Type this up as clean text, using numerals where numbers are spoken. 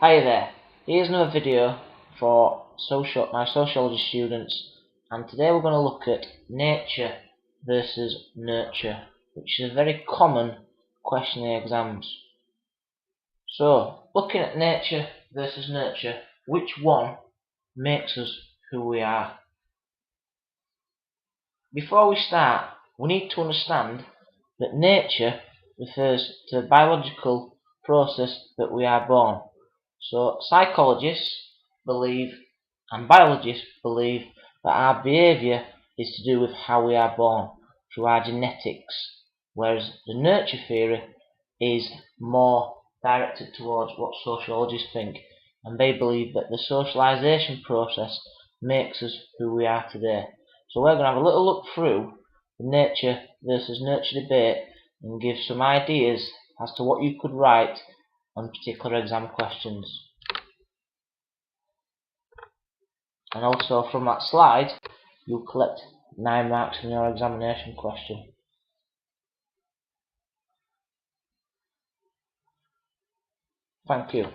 Hi there, here's another video for my sociology students, and today we're going to look at nature versus nurture, which is a very common question in exams. So, looking at nature versus nurture, which one makes us who we are? Before we start, we need to understand that nature refers to the biological process that we are born. So psychologists believe and biologists believe that our behaviour is to do with how we are born, through our genetics, whereas the nurture theory is more directed towards what sociologists think, and they believe that the socialisation process makes us who we are today. So we're going to have a little look through the nature versus nurture debate and give some ideas as to what you could write on particular exam questions. And also from that slide you'll collect 9 marks in your examination question. Thank you.